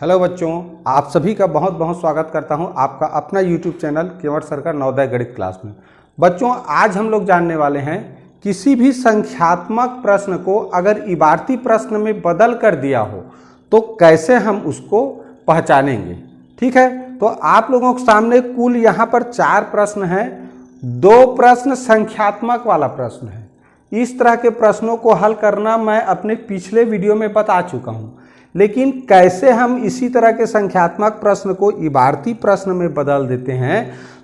Hello बच्चों, आप सभी का बहुत बहुत स्वागत करता हूं आपका अपना YouTube चैनल केवट सर का नवोदय गणित क्लास में। बच्चों, आज हम लोग जानने वाले हैं किसी भी संख्यात्मक प्रश्न को अगर इबारती प्रश्न में बदल कर दिया हो तो कैसे हम उसको पहचानेंगे। ठीक है, तो आप लोगों के सामने कुल यहाँ पर 4 प्रश्न हैं। 2 प्रश्न संख्यात्मक वाला प्रश्न है। इस तरह के प्रश्नों को हल करना मैं अपने पिछले वीडियो में बता चुका हूँ, लेकिन कैसे हम इसी तरह के संख्यात्मक प्रश्न को इबारती प्रश्न में बदल देते हैं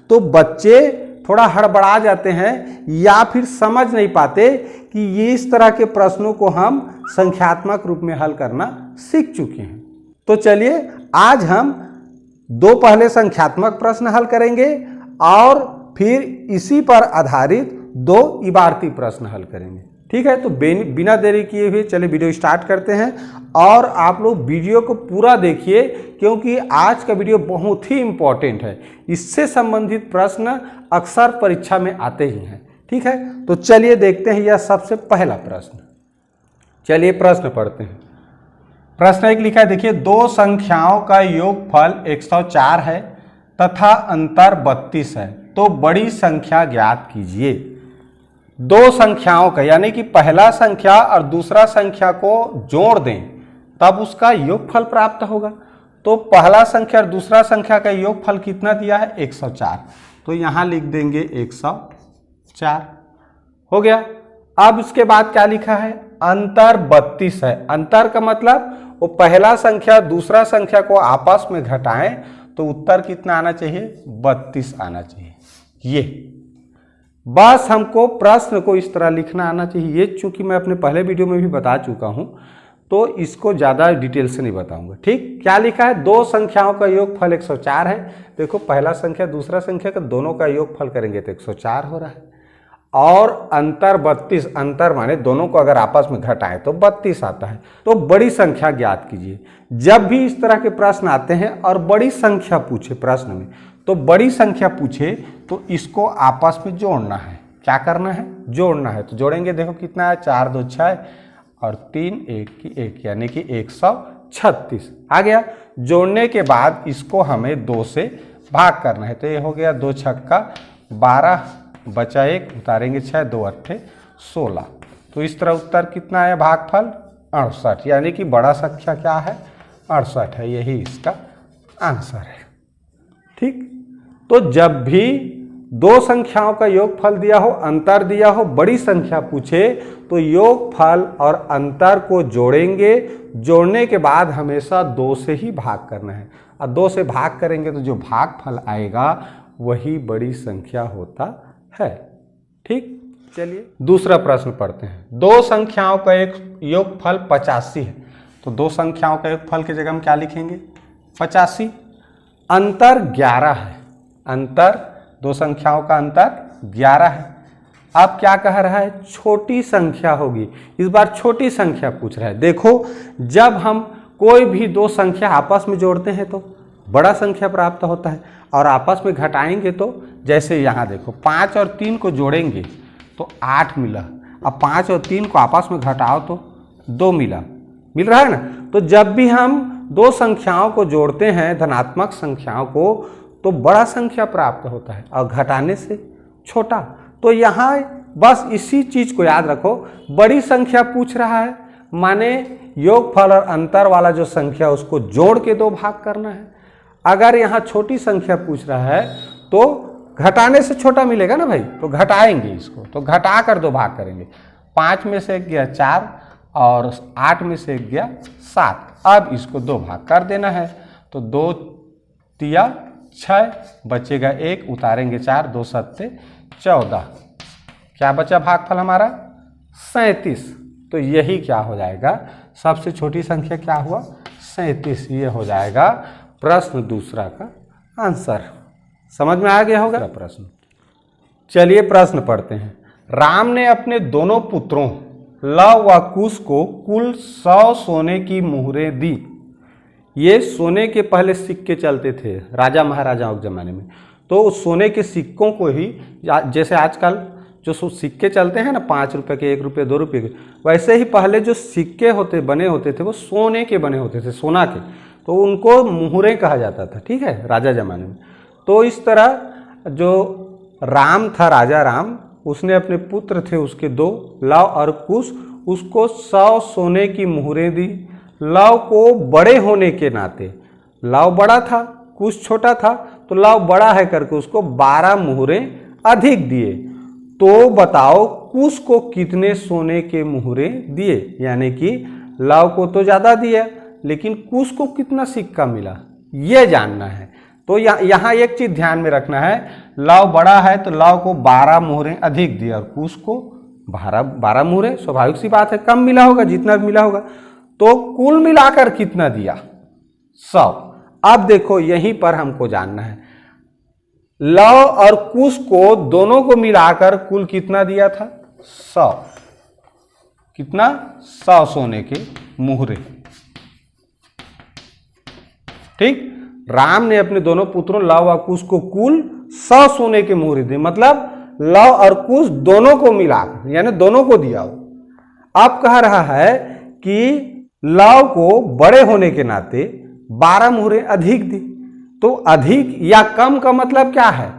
तो बच्चे थोड़ा हड़बड़ा जाते हैं या फिर समझ नहीं पाते कि ये इस तरह के प्रश्नों को हम संख्यात्मक रूप में हल करना सीख चुके हैं। तो चलिए आज हम 2 पहले संख्यात्मक प्रश्न हल करेंगे और फिर इसी पर आधारित 2 इबारती प्रश्न हल करेंगे। ठीक है, तो बिना देरी किए हुए चलिए वीडियो स्टार्ट करते हैं और आप लोग वीडियो को पूरा देखिए क्योंकि आज का वीडियो बहुत ही इम्पोर्टेंट है। इससे संबंधित प्रश्न अक्सर परीक्षा में आते ही हैं। ठीक है, तो चलिए देखते हैं यह सबसे पहला प्रश्न। चलिए प्रश्न पढ़ते हैं। प्रश्न 1 लिखा है, देखिए 2 संख्याओं का योगफल 104 है तथा अंतर 32 है, तो बड़ी संख्या ज्ञात कीजिए। 2 संख्याओं का यानी कि पहला संख्या और दूसरा संख्या को जोड़ दें तब उसका योगफल प्राप्त होगा। तो पहला संख्या और दूसरा संख्या का योगफल कितना दिया है? 104। तो यहां लिख देंगे 104 हो गया। अब इसके बाद क्या लिखा है? अंतर 32 है। अंतर का मतलब वो पहला संख्या दूसरा संख्या को आपस में घटाएं तो उत्तर कितना आना चाहिए? 32 आना चाहिए। ये बस हमको प्रश्न को इस तरह लिखना आना चाहिए। चूंकि मैं अपने पहले वीडियो में भी बता चुका हूं तो इसको ज़्यादा डिटेल से नहीं बताऊंगा। ठीक, क्या लिखा है? 2 संख्याओं का योगफल 104 है। देखो पहला संख्या दूसरा संख्या का दोनों का योगफल करेंगे तो 104 हो रहा है। और अंतर 32, अंतर माने दोनों को अगर आपस में घटाएं तो 32 आता है। तो बड़ी संख्या ज्ञात कीजिए। जब भी इस तरह के प्रश्न आते हैं और बड़ी संख्या पूछे प्रश्न में, तो बड़ी संख्या पूछे तो इसको आपस में जोड़ना है। क्या करना है? जोड़ना है। तो जोड़ेंगे, देखो कितना है? 4 2 6 और 3 1 की 1 यानी कि 136 आ गया। जोड़ने के बाद इसको हमें 2 से भाग करना है। तो ये हो गया 2 छक्का 12 बचा 1, उतारेंगे 6 2 8 16। तो इस तरह उत्तर कितना है? भागफल 68 यानी कि बड़ा संख्या क्या है? 68 है। यही इसका आंसर है। ठीक, तो जब भी 2 संख्याओं का योगफल दिया हो, अंतर दिया हो, बड़ी संख्या पूछे तो योगफल और अंतर को जोड़ेंगे। जोड़ने के बाद हमेशा 2 से ही भाग करना है और 2 से भाग करेंगे तो जो भागफल आएगा वही बड़ी संख्या होता है। ठीक, चलिए दूसरा प्रश्न पढ़ते हैं। 2 संख्याओं का एक योगफल 85 है। तो 2 संख्याओं का योगफल की जगह हम क्या लिखेंगे? 85। अंतर 11 है। अंतर 2 संख्याओं का अंतर 11 है। अब क्या कह रहा है? छोटी संख्या होगी। इस बार छोटी संख्या पूछ रहा है। देखो जब हम कोई भी 2 संख्या आपस में जोड़ते हैं तो बड़ा संख्या प्राप्त होता है और आपस में घटाएंगे तो जैसे यहाँ देखो 5 और 3 को जोड़ेंगे तो 8 मिला। अब 5 और 3 को आपस में घटाओ तो 2 मिला। मिल रहा है ना? तो जब भी हम 2 संख्याओं को जोड़ते हैं, धनात्मक संख्याओं को, तो बड़ा संख्या प्राप्त होता है और घटाने से छोटा। तो यहाँ बस इसी चीज को याद रखो। बड़ी संख्या पूछ रहा है माने योगफल और अंतर वाला जो संख्या उसको जोड़ के 2 भाग करना है। अगर यहाँ छोटी संख्या पूछ रहा है तो घटाने से छोटा मिलेगा ना भाई, तो घटाएंगे इसको। तो घटा कर 2 भाग करेंगे। 5 में से 1 गया 4 और 8 में से 1 गया 7। अब इसको 2 भाग कर देना है। तो 2 तिया 6 बचेगा 1, उतारेंगे 4 2 सत्ते 14। क्या बचा भागफल हमारा? 37। तो यही क्या हो जाएगा? सबसे छोटी संख्या क्या हुआ? 37। ये हो जाएगा प्रश्न दूसरा का आंसर। समझ में आ गया होगा प्रश्न। चलिए प्रश्न पढ़ते हैं। राम ने अपने दोनों पुत्रों लव व कुश को कुल 100 सोने की मुहरें दी। ये सोने के पहले सिक्के चलते थे राजा महाराजाओं के ज़माने में। तो उस सोने के सिक्कों को ही, जैसे आजकल जो सिक्के चलते हैं ना 5 रुपए के, 1 रुपये 2 रुपये के, वैसे ही पहले जो सिक्के बने होते थे वो सोने के बने होते थे, सोना के। तो उनको मुहरे कहा जाता था, ठीक है, राजा जमाने में। तो इस तरह जो राम था, राजा राम, उसने अपने पुत्र थे उसके 2, लव और कुश, उसको 100 सोने की मुहरें दी। लव को बड़े होने के नाते, लव बड़ा था कुश छोटा था, तो लव बड़ा है करके उसको 12 मुहरें अधिक दिए। तो बताओ कुश को कितने सोने के मुहरें दिए, यानी कि लव को तो ज़्यादा दिया लेकिन कुश को कितना सिक्का मिला, ये जानना है। तो यहाँ एक चीज़ ध्यान में रखना है, लव बड़ा है तो लव को 12 मुहरें अधिक दिया और कुश को 12 मुहरें, स्वाभाविक सी बात है, कम मिला होगा जितना भी मिला होगा। तो कुल मिलाकर कितना दिया, 100। अब देखो यहीं पर हमको जानना है, लव और कुश को दोनों को मिलाकर कुल कितना दिया था, 100। कितना, 100 सोने के मुहरे, ठीक। राम ने अपने दोनों पुत्रों लव और कुश को कुल 100 सोने के मुहरे दिए, मतलब लव और कुश दोनों को मिलाकर, यानी दोनों को दिया हो। अब कह रहा है कि लव को बड़े होने के नाते 12 मुहरें अधिक दी। तो अधिक या कम का मतलब क्या है,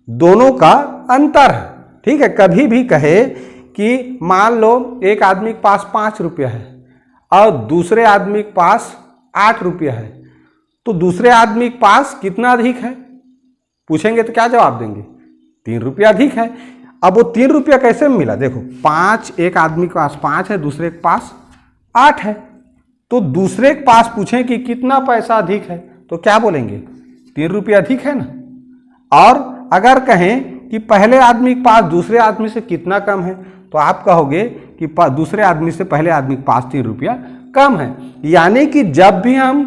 दोनों का अंतर है, ठीक है। कभी भी कहे कि मान लो एक आदमी के पास 5 रुपया है और दूसरे आदमी के पास 8 रुपया है, तो दूसरे आदमी के पास कितना अधिक है पूछेंगे तो क्या जवाब देंगे, 3 रुपया अधिक है। अब वो 3 रुपया कैसे मिला, देखो 5, एक आदमी के पास 5 है, दूसरे के पास 8 है, तो दूसरे के पास पूछें कि कितना पैसा अधिक है तो क्या बोलेंगे, 3 रुपया अधिक है ना। और अगर कहें कि पहले आदमी के पास दूसरे आदमी से कितना कम है, तो आप कहोगे कि दूसरे आदमी से पहले आदमी के पास 3 रुपया कम है। यानी कि जब भी हम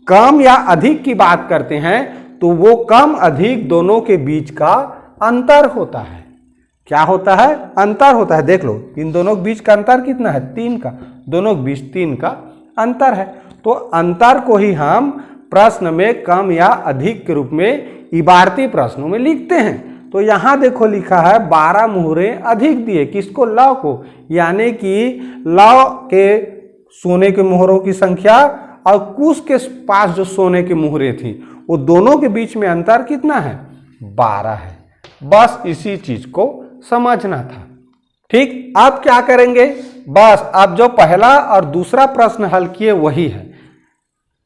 कम या अधिक की बात करते हैं तो वो कम अधिक दोनों के बीच का अंतर होता है। क्या होता है, अंतर होता है। देख लो इन दोनों के बीच का अंतर कितना है, 3 का, दोनों के बीच 3 का अंतर है। तो अंतर को ही हम प्रश्न में कम या अधिक के रूप में इबारती प्रश्नों में लिखते हैं। तो यहाँ देखो लिखा है 12 मुहरें अधिक दिए, किसको, लव को, यानी कि लव के सोने के मुहरों की संख्या और कुश के पास जो सोने की मुहरें थी वो दोनों के बीच में अंतर कितना है, 12 है। बस इसी चीज को समझना था, ठीक। अब क्या करेंगे, बस अब जो पहला और दूसरा प्रश्न हल किए वही है।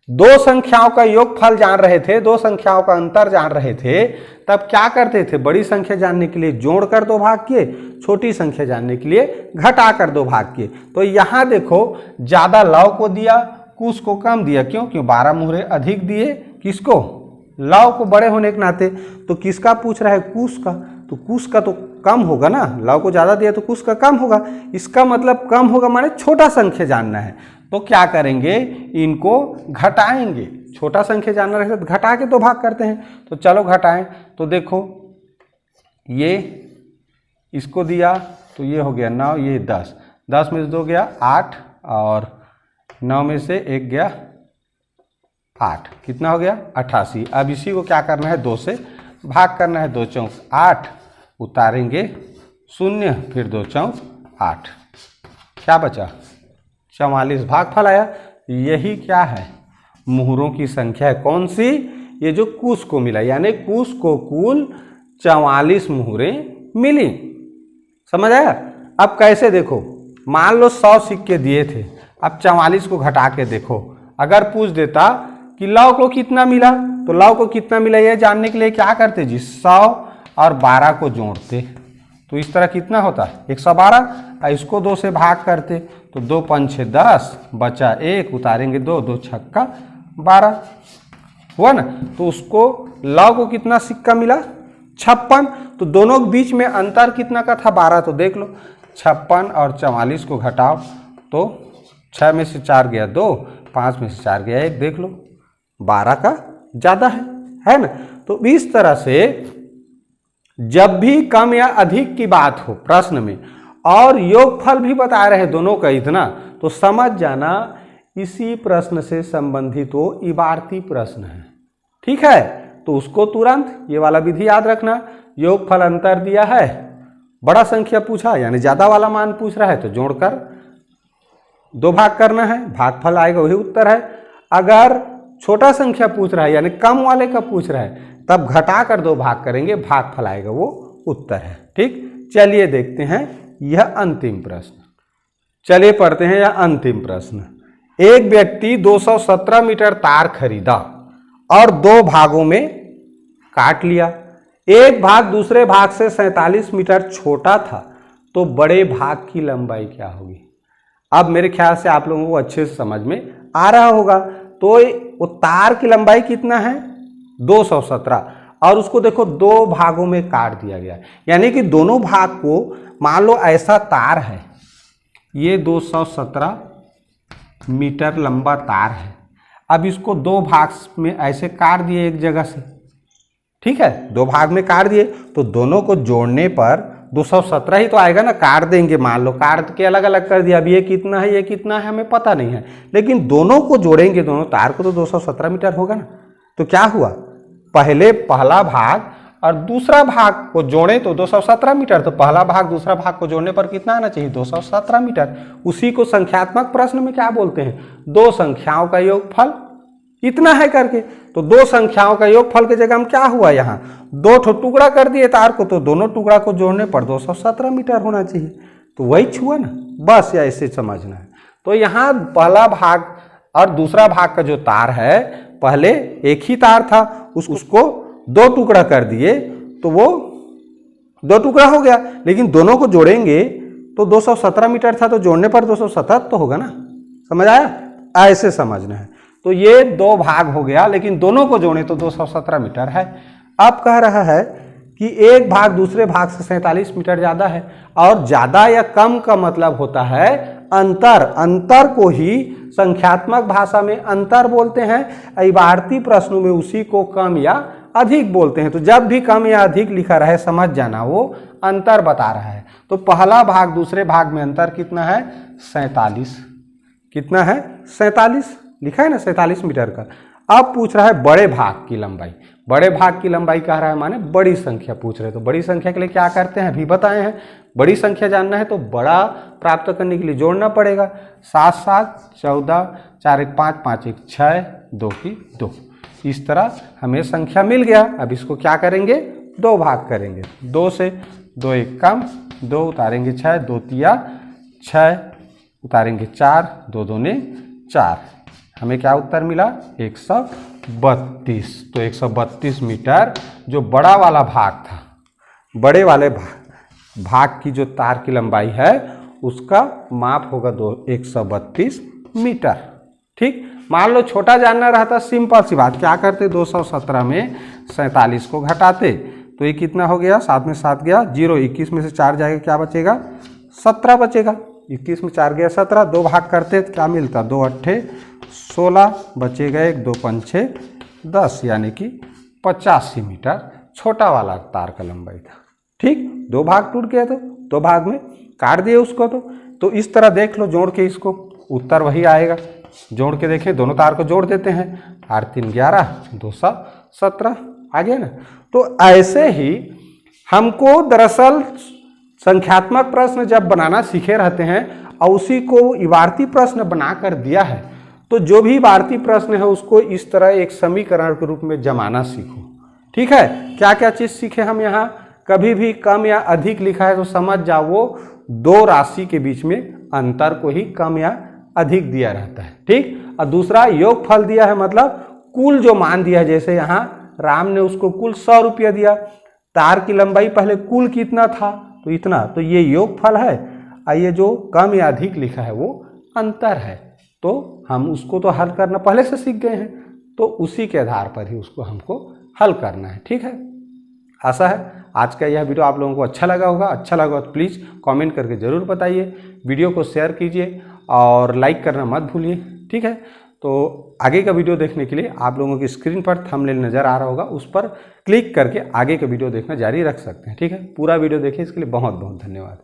2 संख्याओं का योगफल जान रहे थे, 2 संख्याओं का अंतर जान रहे थे, तब क्या करते थे, बड़ी संख्या जानने के लिए जोड़कर 2 भाग किए, छोटी संख्या जानने के लिए घटाकर 2 भाग किए। तो यहां देखो ज्यादा लव को दिया, कुश को कम दिया, क्यों, 12 मुहरे अधिक दिए, किसको, लव को बड़े होने के नाते। तो किसका पूछ रहा है, कुश का, तो कुश का तो कम होगा ना, लव को ज्यादा दिया तो कुश का कम होगा। इसका मतलब कम होगा माने छोटा संख्या जानना है। तो क्या करेंगे, इनको घटाएंगे, छोटा संख्या जानना रहता तो घटा के 2 भाग करते हैं। तो चलो घटाएं, तो देखो ये इसको दिया तो ये हो गया 9, ये 10, 10 में से 2 गया 8 और 9 में से 1 गया 8, कितना हो गया 88। अब इसी को क्या करना है, 2 से भाग करना है, 2 चौक 8, उतारेंगे 0, फिर 2 चौक 8, क्या बचा 44, भागफल आया। यही क्या है, मुहरों की संख्या है, कौन सी, ये जो कुश को मिला, यानी कुश को कुल 44 मुहरें मिली। समझ आया। अब कैसे देखो, मान लो 100 सिक्के दिए थे, अब 44 को घटा के देखो, अगर पूछ देता कि लव को कितना मिला, तो लव को कितना मिला ये जानने के लिए क्या करते जी, 100 और 12 को जोड़ते, तो इस तरह कितना होता है 112। इसको 2 से भाग करते तो 2 5 6 10, बचा 1, उतारेंगे 2, 2 छक्का 12 हुआ ना। तो उसको लव को कितना सिक्का मिला, 56। तो दोनों के बीच में अंतर कितना का था, 12। तो देख लो 56 और 44 को घटाओ तो 6 में से 4 गया 2, 5 में से 4 गया 1, देख लो 12 का ज़्यादा है ना। तो इस तरह से जब भी कम या अधिक की बात हो प्रश्न में और योगफल भी बता रहे दोनों का इतना, तो समझ जाना इसी प्रश्न से संबंधित वो इबारती प्रश्न है, ठीक है। तो उसको तुरंत ये वाला विधि याद रखना, योगफल अंतर दिया है, बड़ा संख्या पूछा यानी ज्यादा वाला मान पूछ रहा है तो जोड़कर 2 भाग करना है, भागफल आएगा वही उत्तर है। अगर छोटा संख्या पूछ रहा है यानी कम वाले का पूछ रहा है, तब घटा कर 2 भाग करेंगे, भागफल आएगा, वो उत्तर है। ठीक, चलिए देखते हैं यह अंतिम प्रश्न। चलिए पढ़ते हैं यह अंतिम प्रश्न। एक व्यक्ति 217 मीटर तार खरीदा और 2 भागों में काट लिया। एक भाग दूसरे भाग से 47 मीटर छोटा था, तो बड़े भाग की लंबाई क्या होगी? अब मेरे ख्याल से आप लोगों को अच्छे से समझ में आ रहा होगा। तो वो तार की लंबाई कितना है? 217, और उसको देखो 2 भागों में काट दिया गया, यानी कि दोनों भाग को, मान लो ऐसा तार है, ये 217 मीटर लंबा तार है। अब इसको 2 भाग में ऐसे काट दिए एक जगह से, ठीक है, 2 भाग में काट दिए, तो दोनों को जोड़ने पर 217 ही तो आएगा ना। काट देंगे, मान लो काट के अलग अलग कर दिया, अब ये कितना है ये कितना है हमें पता नहीं है, लेकिन दोनों को जोड़ेंगे, दोनों तार को, तो 217 मीटर होगा ना। तो क्या हुआ, पहला भाग और दूसरा भाग को जोड़े तो 217 मीटर, तो पहला भाग दूसरा भाग को जोड़ने पर कितना आना चाहिए? 217 मीटर। उसी को संख्यात्मक प्रश्न में क्या बोलते हैं? 2 संख्याओं का योगफल इतना है करके। तो 2 संख्याओं का योगफल की जगह हम क्या हुआ, यहाँ 2 टुकड़ा कर दिए तार को, तो दोनों टुकड़ा को जोड़ने पर 217 मीटर होना चाहिए। तो वही छुआ ना, बस या ऐसे समझना है। तो यहाँ पहला भाग और दूसरा भाग का जो तार है, पहले एक ही तार था, उसको 2 टुकड़ा कर दिए, तो वो 2 टुकड़ा हो गया, लेकिन दोनों को जोड़ेंगे तो 217 मीटर था, तो जोड़ने पर 277 तो होगा ना। समझ आया? ऐसे समझना है। तो ये 2 भाग हो गया, लेकिन दोनों को जोड़े तो 217 मीटर है। अब कह रहा है कि एक भाग दूसरे भाग से 47 मीटर ज़्यादा है, और ज़्यादा या कम का मतलब होता है अंतर। अंतर को ही संख्यात्मक भाषा में अंतर बोलते हैं, इबारती प्रश्नों में उसी को कम या अधिक बोलते हैं। तो जब भी कम या अधिक लिखा रहे, समझ जाना वो अंतर बता रहा है। तो पहला भाग दूसरे भाग में अंतर कितना है? 47। कितना है? 47 लिखा है ना, 47 मीटर का। अब पूछ रहा है बड़े भाग की लंबाई। बड़े भाग की लंबाई कह रहा है, माने बड़ी संख्या पूछ रहे हैं। तो बड़ी संख्या के लिए क्या करते हैं अभी बताए हैं। बड़ी संख्या जानना है तो बड़ा प्राप्त करने के लिए जोड़ना पड़ेगा। 7 7 14, 4 1 5, 5 1 6, 2 की 2। इस तरह हमें संख्या मिल गया। अब इसको क्या करेंगे? 2 भाग करेंगे। 2 से 2 1 कम, 2 उतारेंगे 6, 2 तिया 6, उतारेंगे 4, 2 दूने 4। हमें क्या उत्तर मिला? 132। तो 132 मीटर जो बड़ा वाला भाग था, बड़े वाले भाग की जो तार की लंबाई है, उसका माप होगा 132 मीटर। ठीक, मान लो छोटा जानना रहता, सिंपल सी बात, क्या करते? 217 में 47 को घटाते, तो ये कितना हो गया? 7 में 7 गया 0, 21 में से 4 जाएगा, क्या बचेगा? 17 बचेगा। 21 में 4 गया 17, 2 भाग करते तो क्या मिलता? 2 8 16, बचेगा 1, 2 5 10, यानी कि 85 मीटर छोटा वाला तार का लंबाई था। ठीक, 2 भाग टूट गया, तो 2 भाग में काट दिए उसको। तो इस तरह देख लो, जोड़ के इसको उत्तर वही आएगा। जोड़ के देखें, दोनों तार को जोड़ देते हैं, 8 3 11, 217 आ गया ना। तो ऐसे ही हमको दरअसल संख्यात्मक प्रश्न जब बनाना सीखे रहते हैं और उसी को इबारती प्रश्न बनाकर दिया है, तो जो भी इबारती प्रश्न है उसको इस तरह एक समीकरण के रूप में जमाना सीखो। ठीक है, क्या क्या चीज़ सीखे हम यहाँ? कभी भी कम या अधिक लिखा है तो समझ जाओ वो 2 राशि के बीच में अंतर को ही कम या अधिक दिया रहता है। ठीक, और दूसरा योगफल दिया है, मतलब कुल जो मान दिया है। जैसे यहाँ राम ने उसको कुल 100 रुपया दिया, तार की लंबाई पहले कुल कितना था? तो इतना, तो ये योगफल है। और ये जो कम या अधिक लिखा है वो अंतर है। तो हम उसको तो हल करना पहले से सीख गए हैं, तो उसी के आधार पर ही उसको हमको हल करना है। ठीक है, आशा है आज का यह वीडियो आप लोगों को अच्छा लगा होगा। अच्छा लगा तो प्लीज़ कमेंट करके ज़रूर बताइए, वीडियो को शेयर कीजिए और लाइक करना मत भूलिए। ठीक है, तो आगे का वीडियो देखने के लिए आप लोगों की स्क्रीन पर थंबनेल नज़र आ रहा होगा, उस पर क्लिक करके आगे का वीडियो देखना जारी रख सकते हैं। ठीक है, पूरा वीडियो देखिए, इसके लिए बहुत बहुत धन्यवाद।